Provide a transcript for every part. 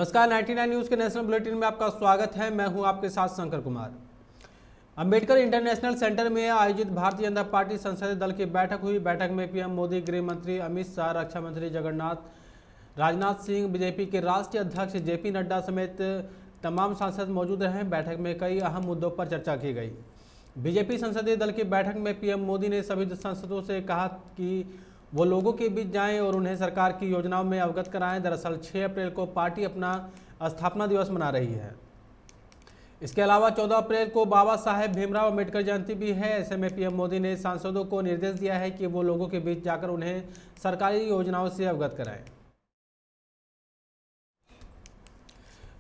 नमस्कार, 99 न्यूज़ के national bulletin में आपका स्वागत है। मैं हूं आपके साथ शंकर कुमार। अंबेडकर इंटरनेशनल सेंटर में आयोजित भारतीय जनता पार्टी संसदीय दल की बैठक हुई। बैठक में पीएम मोदी, गृह मंत्री अमित शाह, रक्षा मंत्री राजनाथ सिंह, बीजेपी के राष्ट्रीय अध्यक्ष जेपी नड्डा समेत तमाम सांसद मौजूद रहे। बैठक में कई अहम मुद्दों पर चर्चा की गई। बीजेपी संसदीय दल की बैठक में पीएम मोदी ने सभी सांसदों से कहा कि वो लोगों के बीच जाएं और उन्हें सरकार की योजनाओं में अवगत कराएं। दरअसल 6 अप्रैल को पार्टी अपना स्थापना दिवस मना रही है। इसके अलावा 14 अप्रैल को बाबा साहेब भीमराव अम्बेडकर जयंती भी है। ऐसे में पीएम मोदी ने सांसदों को निर्देश दिया है कि वो लोगों के बीच जाकर उन्हें सरकारी योजनाओं से अवगत कराएं।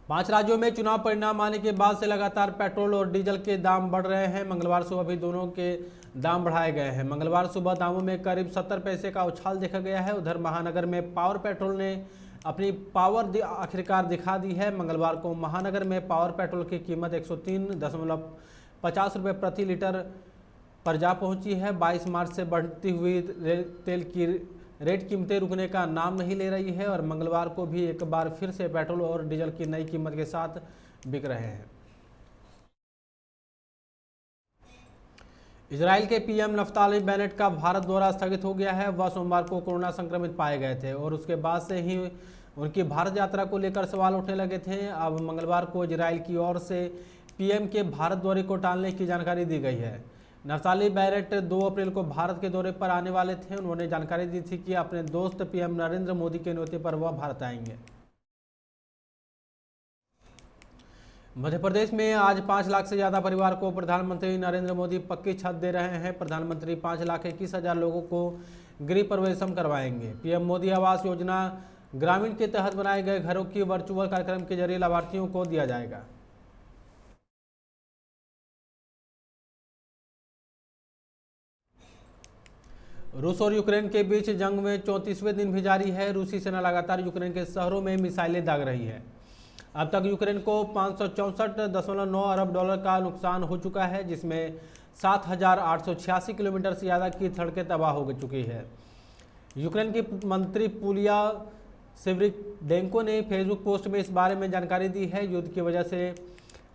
5 राज्यों में चुनाव परिणाम आने के बाद से लगातार पेट्रोल और डीजल के दाम बढ़ रहे हैं। मंगलवार सुबह भी दोनों के दाम बढ़ाए गए हैं। मंगलवार सुबह दामों में करीब 70 पैसे का उछाल देखा गया है। उधर महानगर में पावर पेट्रोल ने अपनी पावर आखिरकार दिखा दी है। मंगलवार को महानगर में पावर पेट्रोल की कीमत 103.50 रुपये प्रति लीटर पर जा पहुंची है। 22 मार्च से बढ़ती हुई तेल की रेट कीमतें रुकने का नाम नहीं ले रही है और मंगलवार को भी एक बार फिर से पेट्रोल और डीजल की नई कीमत के साथ बिक रहे हैं। इजराइल के पीएम नफ्ताली बेनेट का भारत दौरा स्थगित हो गया है। वह सोमवार को कोरोना संक्रमित पाए गए थे और उसके बाद से ही उनकी भारत यात्रा को लेकर सवाल उठने लगे थे। अब मंगलवार को इजराइल की ओर से पीएम के भारत दौरे को टालने की जानकारी दी गई है। नफ्ताली बेनेट 2 अप्रैल को भारत के दौरे पर आने वाले थे। उन्होंने जानकारी दी थी कि अपने दोस्त पीएम नरेंद्र मोदी के न्योते पर वह भारत आएंगे। मध्य प्रदेश में आज 5 लाख से ज़्यादा परिवार को प्रधानमंत्री नरेंद्र मोदी पक्की छत दे रहे हैं। प्रधानमंत्री 5,21,000 लोगों को गृह प्रवेशम करवाएंगे। पीएम मोदी आवास योजना ग्रामीण के तहत बनाए गए घरों की वर्चुअल कार्यक्रम के जरिए लाभार्थियों को दिया जाएगा। रूस और यूक्रेन के बीच जंग में 34वें दिन भी जारी है। रूसी सेना लगातार यूक्रेन के शहरों में मिसाइलें दाग रही है। अब तक यूक्रेन को 564.9 अरब डॉलर का नुकसान हो चुका है, जिसमें 7,886 किलोमीटर से ज़्यादा की सड़कें तबाह हो चुकी है। यूक्रेन की मंत्री पुलिया सेवरिडेंको ने फेसबुक पोस्ट में इस बारे में जानकारी दी है। युद्ध की वजह से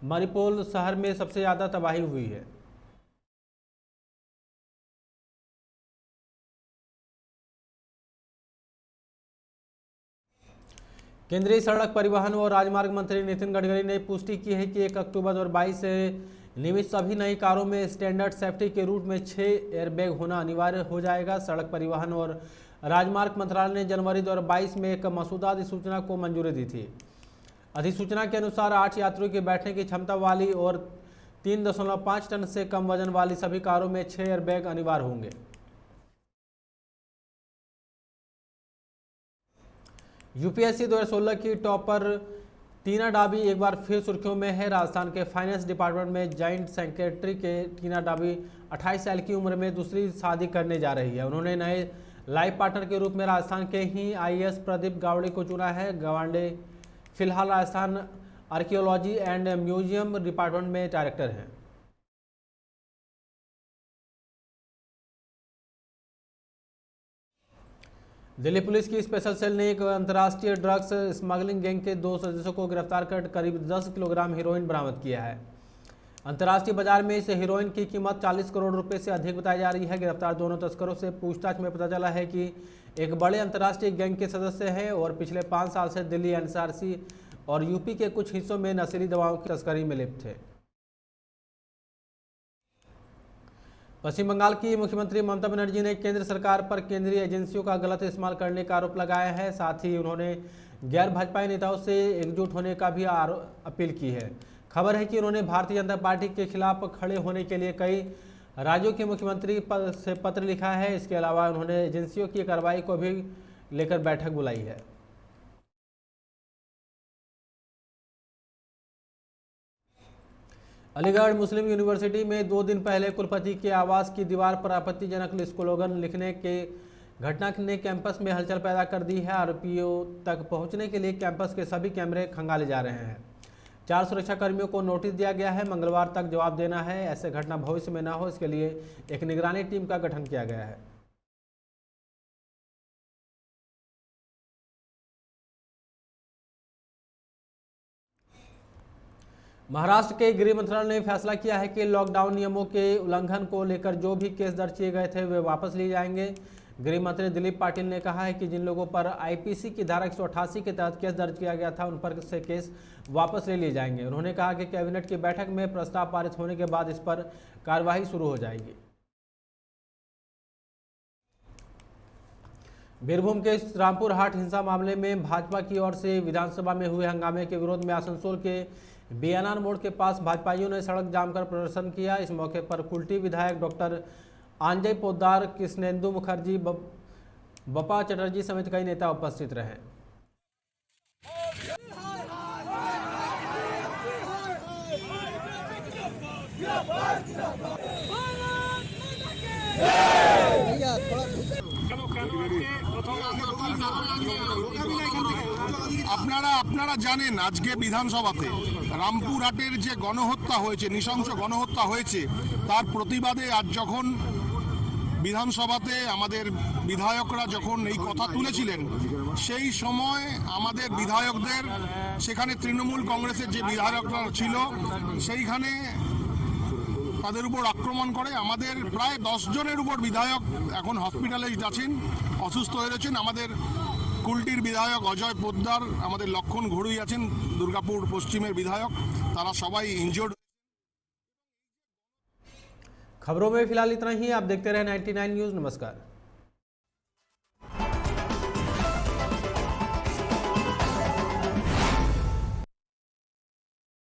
मारिपोल शहर में सबसे ज़्यादा तबाही हुई है। केंद्रीय सड़क परिवहन और राजमार्ग मंत्री नितिन गडकरी ने पुष्टि की है कि 1 अक्टूबर 2022 से निर्मित सभी नई कारों में स्टैंडर्ड सेफ्टी के रूट में 6 एयरबैग होना अनिवार्य हो जाएगा। सड़क परिवहन और राजमार्ग मंत्रालय ने जनवरी 2022 में एक मसौदा अधिसूचना को मंजूरी दी थी। अधिसूचना के अनुसार 8 यात्रियों के बैठने की क्षमता वाली और 3.5 टन से कम वजन वाली सभी कारों में 6 एयरबैग अनिवार्य होंगे। यूपीएससी 2016 की टॉपर टीना डाबी एक बार फिर सुर्खियों में है। राजस्थान के फाइनेंस डिपार्टमेंट में जॉइंट सेक्रेटरी के टीना डाबी 28 साल की उम्र में दूसरी शादी करने जा रही है। उन्होंने नए लाइफ पार्टनर के रूप में राजस्थान के ही आईएएस प्रदीप गावड़े को चुना है। गावड़े फिलहाल Rajasthan archaeology and museum department में डायरेक्टर हैं। दिल्ली पुलिस की स्पेशल सेल ने एक अंतर्राष्ट्रीय ड्रग्स स्मगलिंग गैंग के 2 सदस्यों को गिरफ्तार कर करीब 10 किलोग्राम हीरोइन बरामद किया है। अंतर्राष्ट्रीय बाजार में इस हीरोइन की कीमत 40 करोड़ रुपए से अधिक बताई जा रही है। गिरफ्तार दोनों तस्करों से पूछताछ में पता चला है कि एक बड़े अंतर्राष्ट्रीय गैंग के सदस्य हैं और पिछले 5 साल से दिल्ली एनसीआर और यूपी के कुछ हिस्सों में नशीली दवाओं की तस्करी में लिप्त थे। पश्चिम बंगाल की मुख्यमंत्री ममता बनर्जी ने केंद्र सरकार पर केंद्रीय एजेंसियों का गलत इस्तेमाल करने का आरोप लगाया है। साथ ही उन्होंने गैर भाजपाई नेताओं से एकजुट होने का भी अपील की है। खबर है कि उन्होंने भारतीय जनता पार्टी के खिलाफ खड़े होने के लिए कई राज्यों के मुख्यमंत्री से पत्र लिखा है। इसके अलावा उन्होंने एजेंसियों की कार्रवाई को भी लेकर बैठक बुलाई है। अलीगढ़ मुस्लिम यूनिवर्सिटी में 2 दिन पहले कुलपति के आवास की दीवार पर आपत्तिजनक स्लोगन लिखने के घटना ने कैंपस में हलचल पैदा कर दी है। आरोपियों तक पहुंचने के लिए कैंपस के सभी कैमरे खंगाले जा रहे हैं। 4 सुरक्षाकर्मियों को नोटिस दिया गया है। मंगलवार तक जवाब देना है। ऐसे घटना भविष्य में न हो, इसके लिए एक निगरानी टीम का गठन किया गया है। महाराष्ट्र के गृह मंत्रालय ने फैसला किया है कि लॉकडाउन नियमों के उल्लंघन को लेकर जो भी केस दर्ज किए गए थे वे वापस लिए जाएंगे। गृह मंत्री दिलीप पाटिल ने कहा है कि जिन लोगों पर आईपीसी की धारा 188 के तहत केस दर्ज किया गया था उन पर से केस वापस ले लिए जाएंगे। उन्होंने कहा कि कैबिनेट की बैठक में प्रस्ताव पारित होने के बाद इस पर कार्यवाही शुरू हो जाएगी। बीरभूम के रामपुर हाट हिंसा मामले में भाजपा की ओर से विधानसभा में हुए हंगामे के विरोध में आसनसोल के बियानान मोड़ के पास भाजपाइयों ने सड़क जाम कर प्रदर्शन किया। इस मौके पर कुल्टी विधायक डॉक्टर आंजय पोद्दार, कृष्णेंदु मुखर्जी, बपा चटर्जी समेत कई नेता उपस्थित रहे। আপনারা জানেন আজকে বিধানসভাতে রামপুরহাটের যে গণহত্যা হয়েছে, নৃশংস গণহত্যা হয়েছে, তার প্রতিবাদে আজ যখন বিধানসভাতে আমাদের বিধায়করা যখন এই কথা তুলেছিলেন, সেই সময় আমাদের বিধায়কদের সেখানে তৃণমূল কংগ্রেসের যে বিধায়করা ছিল সেইখানে তাদের উপর আক্রমণ করে। আমাদের প্রায় 10 জনের উপর বিধায়ক এখন হসপিটালাইজড আছেন, অসুস্থ হয়ে রয়েছেন। আমাদের কুলটির বিধায়ক অজয় পোদ্দার, আমাদের লক্ষণ ঘড়ুই আছেন দুর্গাপুর পশ্চিমের বিধায়ক, তারা সবাই ইনজোর্ড। खबरों में फिलहाल इतना ही। आप देखते रहे 99 न्यूज़। नमस्कार।